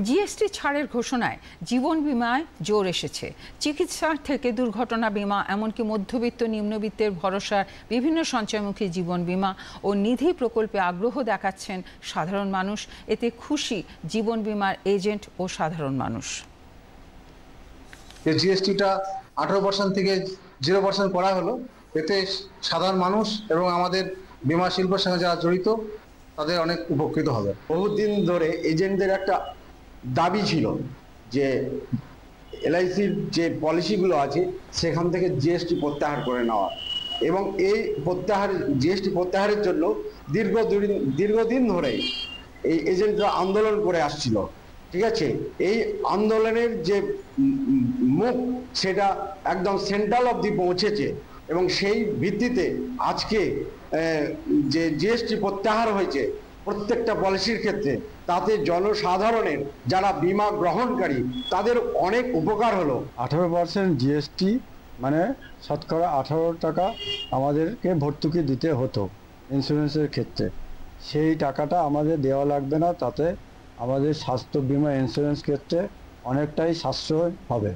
GST ছাড়ের ঘোষণায় জীবন বীমায় জোর এসেছে। চিকিৎসা থেকে দুর্ঘটনা বীমা, এমনকি মধ্যবিত্ত নিম্নবিত্তের ভরসার বিভিন্ন সঞ্চয়মুখী জীবন বীমা ও নিধি প্রকল্পে আগ্রহ দেখাচ্ছেন সাধারণ মানুষ। এতে খুশি জীবন বীমার এজেন্ট ও সাধারণ মানুষ। জিএসটিটা 18% থেকে 0% করা হলো, এতে সাধারণ মানুষ এবং আমাদের বীমা শিল্পের সঙ্গে যারা জড়িত তাদের অনেক উপকৃত হবে। বহুদিন ধরে এজেন্টদের একটা দাবি ছিল যে এলআইসির যে পলিসিগুলো আছে সেখান থেকে জিএসটি প্রত্যাহার করে নেওয়া, এবং এই জিএসটি প্রত্যাহারের জন্য দীর্ঘদিন ধরে এই এজেন্টরা আন্দোলন করে আসছিল। ঠিক আছে, এই আন্দোলনের যে মুখ সেটা একদম সেন্ট্রাল অবধি পৌঁছেছে, এবং সেই ভিত্তিতে আজকে যে জিএসটি প্রত্যাহার হয়েছে প্রত্যেকটা পলিসির ক্ষেত্রে, তাতে জনসাধারণের যারা বীমা গ্রহণকারী তাদের অনেক উপকার হলো। 18% জিএসটি মানে শতকরা 18 টাকা আমাদেরকে ভর্তুকি দিতে হতো ইন্স্যুরেন্সের ক্ষেত্রে। সেই টাকাটা আমাদের দেওয়া লাগবে না, তাতে আমাদের স্বাস্থ্য বীমা ইন্স্যুরেন্স ক্ষেত্রে অনেকটাই সাশ্রয় হবে।